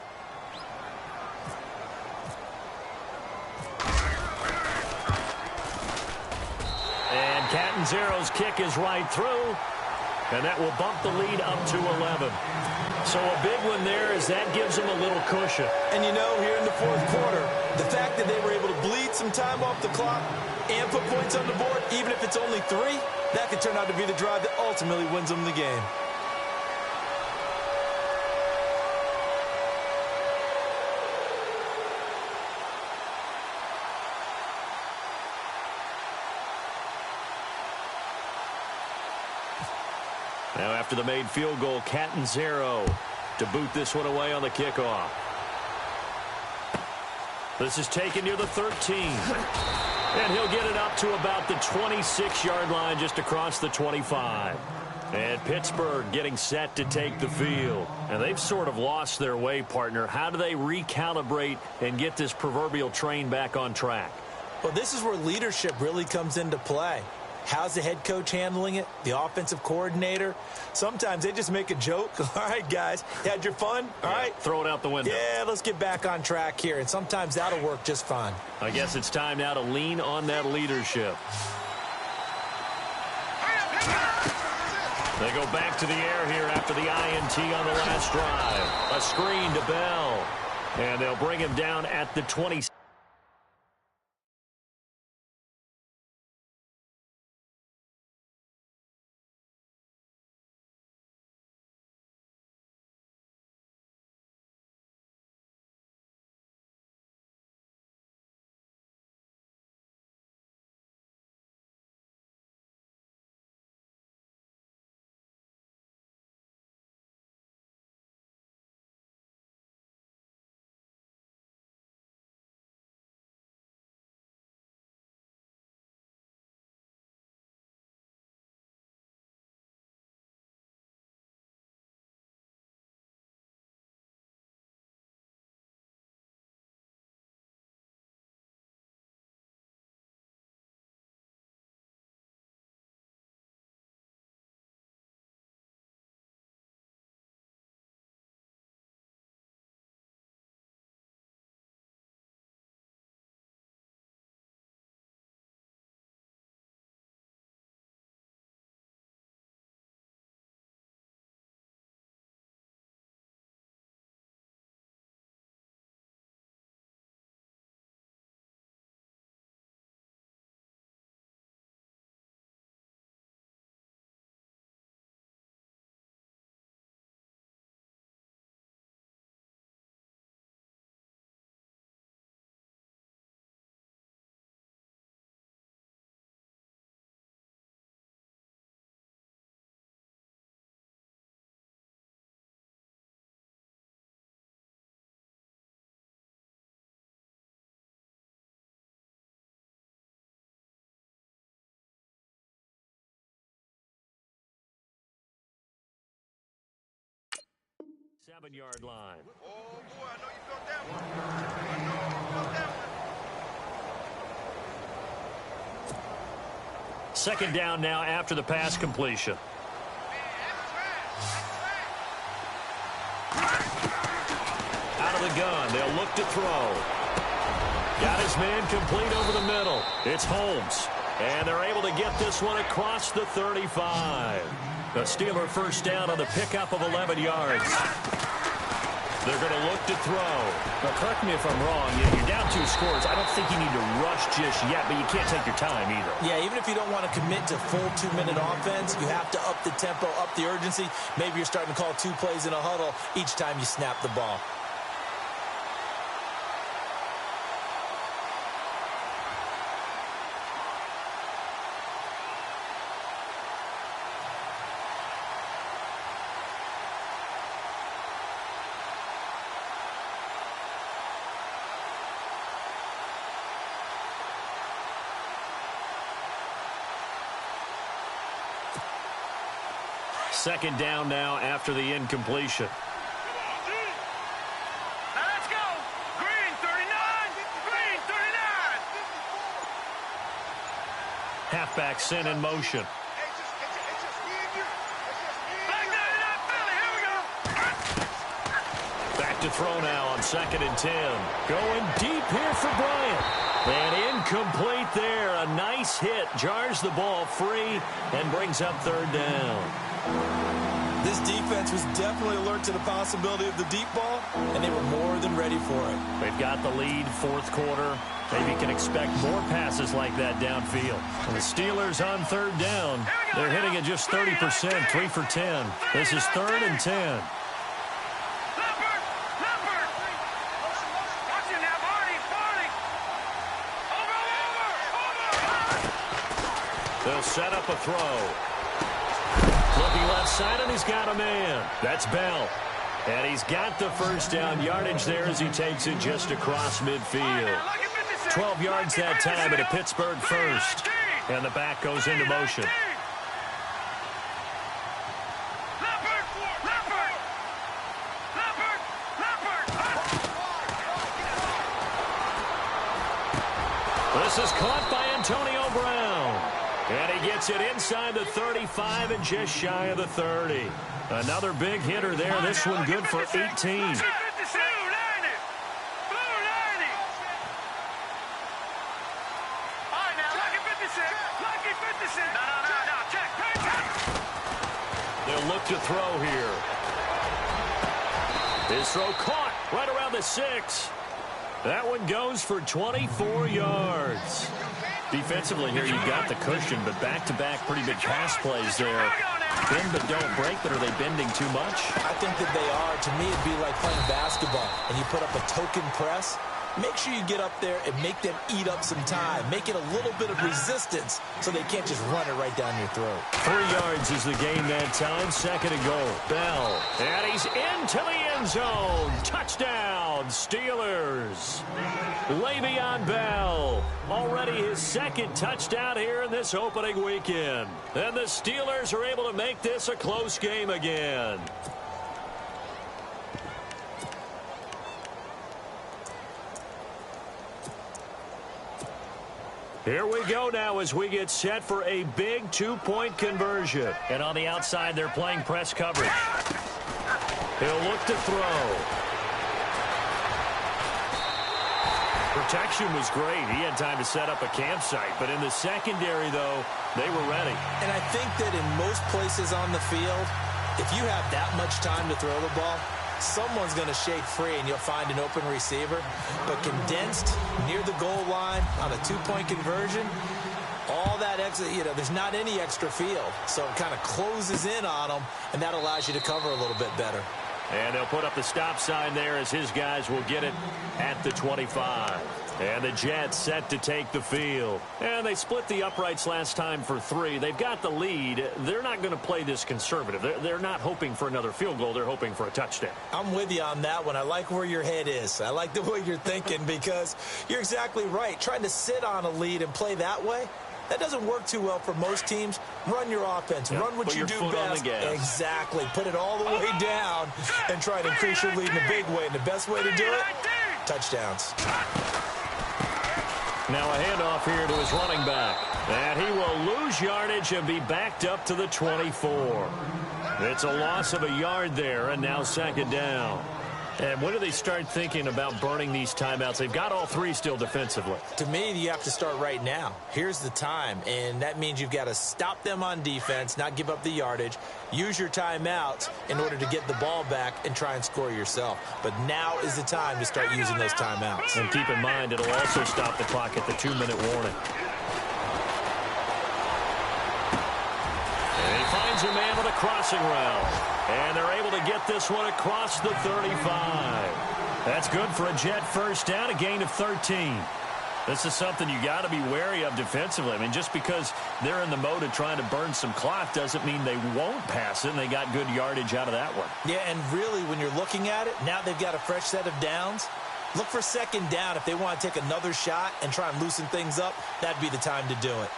And Catanzaro's kick is right through, and that will bump the lead up to 11. So a big one there as that gives them a little cushion. And you know, here in the 4th quarter, the fact that they were able to bleed some time off the clock and put points on the board, even if it's only 3, that could turn out to be the drive that ultimately wins them the game. Now after the made field goal, Catanzaro to boot this one away on the kickoff. This is taken near the 13. And he'll get it up to about the 26-yard line just across the 25. And Pittsburgh getting set to take the field. And they've sort of lost their way, partner. How do they recalibrate and get this proverbial train back on track? Well, this is where leadership really comes into play. How's the head coach handling it? The offensive coordinator? Sometimes they just make a joke. All right, guys, you had your fun? All right. Throw it out the window. Yeah, let's get back on track here, and sometimes that'll work just fine. I guess it's time now to lean on that leadership. They go back to the air here after the INT on the last drive. A screen to Bell. And they'll bring him down at the 20. Seven-yard line. Oh, boy, I know you felt that one. I know you felt that one. Second down now after the pass completion. Out of the gun, they'll look to throw. Got his man complete over the middle. It's Holmes. And they're able to get this one across the 35. The Steeler first down on the pickup of 11 yards. They're going to look to throw. Now, correct me if I'm wrong. You're down 2 scores. I don't think you need to rush just yet, but you can't take your time either. Yeah, even if you don't want to commit to full 2-minute offense, you have to up the tempo, up the urgency. Maybe you're starting to call 2 plays in a huddle each time you snap the ball. Second down now after the incompletion. Now let's go. Green 39. Green 39. Halfback sent in motion. It's just me and you. Like that in that Philly. Here we go. Back to throw now on 2nd and 10. Going deep here for Bryant. And incomplete there. A nice hit. Jars the ball free and brings up 3rd down. This defense was definitely alert to the possibility of the deep ball, and they were more than ready for it. They've got the lead, 4th quarter. Maybe can expect more passes like that downfield. And the Steelers on 3rd down. They're hitting at just 30%, 3 for 10. This is 3rd and 10. They'll set up a throw. Looking left side, and he's got a man. That's Bell. And he's got the first down yardage there as he takes it just across midfield. 12 yards that time at a Pittsburgh first. And the back goes into motion. This is caught by Antonio Brown. And he gets it inside the 35 and just shy of the 30. Another big hitter there. This one good for 18. They'll look to throw here. His throw caught right around the 6. That one goes for 24 yards. Defensively here, you've got the cushion, but back-to-back pretty big pass plays there. Bend but don't break, but are they bending too much? I think that they are. To me, it'd be like playing basketball, and you put up a token press. Make sure you get up there and make them eat up some time. Make it a little bit of resistance so they can't just run it right down your throat. 3 yards is the gain that time. 2nd and goal. Bell. And he's into the end zone. Touchdown, Steelers. Le'Veon Bell. Already his 2nd touchdown here in this opening weekend. And the Steelers are able to make this a close game again. Here we go now as we get set for a big 2-point conversion. And on the outside, they're playing press coverage. He'll look to throw. Protection was great. He had time to set up a campsite. But in the secondary, though, they were ready. And I think that in most places on the field, if you have that much time to throw the ball, someone's going to shake free and you'll find an open receiver. But condensed near the goal line on a 2-point conversion, all that extra, there's not any extra field. So it kind of closes in on them, and that allows you to cover a little bit better. And they'll put up the stop sign there as his guys will get it at the 25. And the Jets set to take the field. And they split the uprights last time for 3. They've got the lead. They're not going to play this conservative. They're not hoping for another field goal. They're hoping for a touchdown. I'm with you on that one. I like where your head is. I like the way you're thinking because you're exactly right. Trying to sit on a lead and play that way, that doesn't work too well for most teams. Run your offense. Yep. Run what Put you your do foot best. on the gas. Exactly. Put it all the way down and try to increase your lead in a big way. And the best way to do it, touchdowns. Now a handoff here to his running back. And he will lose yardage and be backed up to the 24. It's a loss of a yard there, and now 2nd down. And when do they start thinking about burning these timeouts? They've got all 3 still defensively. To me, you have to start right now. Here's the time, and that means you've got to stop them on defense, not give up the yardage, use your timeouts in order to get the ball back and try and score yourself. But now is the time to start using those timeouts. And keep in mind, it'll also stop the clock at the 2-minute warning. And he finds a man with a crossing route. And they're able to get this one across the 35. That's good for a Jet first down, a gain of 13. This is something you got to be wary of defensively. I mean, just because they're in the mode of trying to burn some clock doesn't mean they won't pass it, and they got good yardage out of that one. Yeah, and really, when you're looking at it, now they've got a fresh set of downs. Look for 2nd down. If they want to take another shot and try and loosen things up, that'd be the time to do it.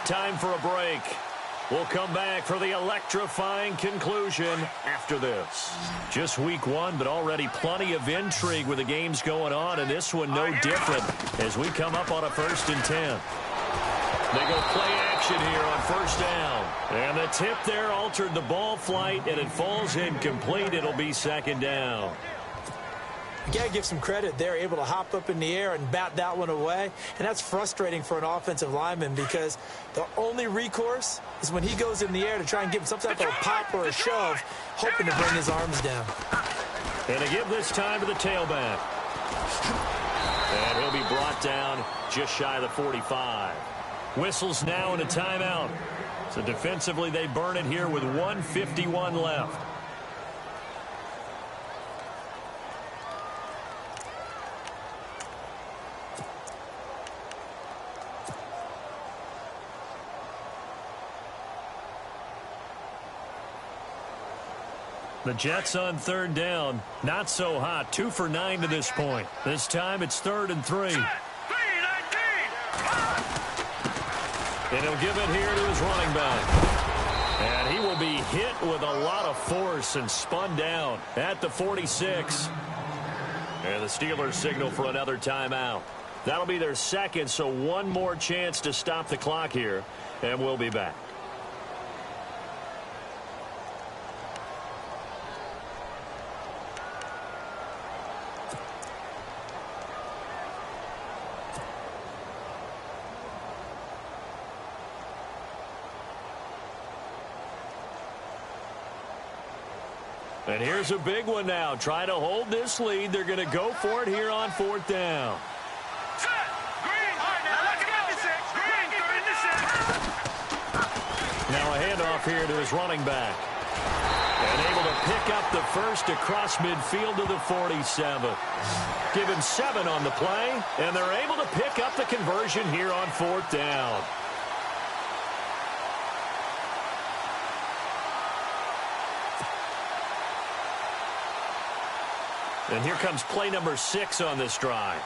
Time for a break. We'll come back for the electrifying conclusion after this. Just week 1, but already plenty of intrigue with the games going on, and this one no different as we come up on a 1st and 10. They go play action here on 1st down. And the tip there altered the ball flight, and it falls incomplete. It'll be 2nd down. You got to give some credit. They're able to hop up in the air and bat that one away. And that's frustrating for an offensive lineman because the only recourse is when he goes in the air to try and give him some type of a pop or a shove, hoping to bring his arms down. And to give this time to the tailback. And he'll be brought down just shy of the 45. Whistles now and a timeout. So defensively, they burn it here with 1:51 left. The Jets on 3rd down. Not so hot. 2 for 9 to this point. This time it's 3rd and 3. And he'll give it here to his running back. And he will be hit with a lot of force and spun down at the 46. And the Steelers signal for another timeout. That'll be their second, so one more chance to stop the clock here, and we'll be back. And here's a big one now. Trying to hold this lead. They're going to go for it here on 4th down. Now a handoff here to his running back. And able to pick up the first across midfield to the 47. Give him 7 on the play, and they're able to pick up the conversion here on 4th down. And here comes play number 6 on this drive.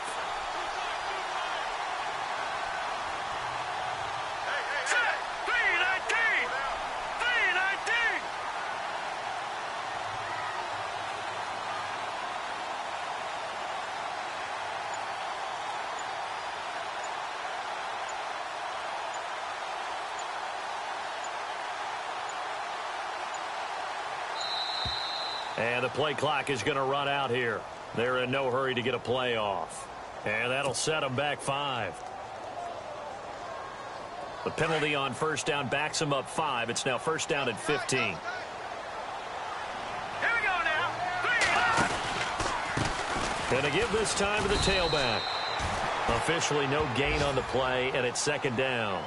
And the play clock is going to run out here. They're in no hurry to get a play off. And that'll set them back 5. The penalty on first down backs them up 5. It's now first down at 15. Here we go now. Going to give this time to the tailback. Officially no gain on the play, and it's second down.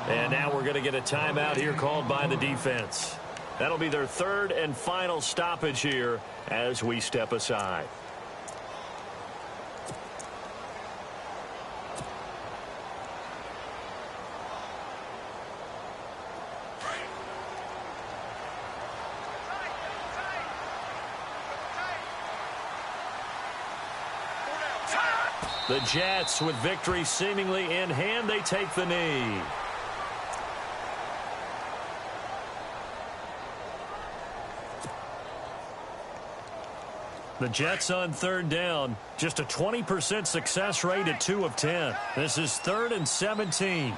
And now we're going to get a timeout here called by the defense. That'll be their third and final stoppage here as we step aside. The Jets, with victory seemingly in hand, they take the knee. The Jets on third down, just a 20% success rate at 2 of 10. This is 3rd and 17.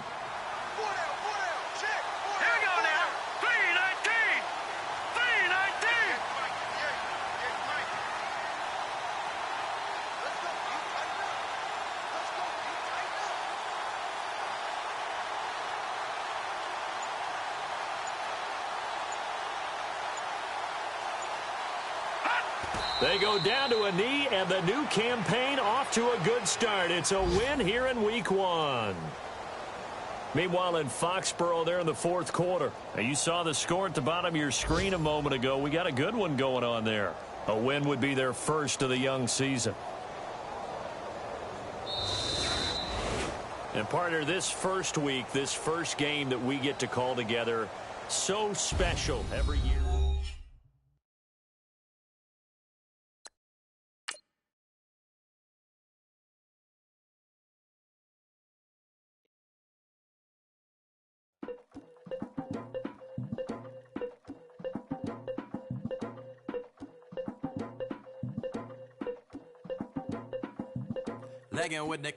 They go down to a knee, and the new campaign off to a good start. It's a win here in Week 1. Meanwhile, in Foxborough, there in the 4th quarter. Now, you saw the score at the bottom of your screen a moment ago. We got a good one going on there. A win would be their first of the young season. And, partner, this first week, this first game that we get to call together, so special every year. Legging with Nick.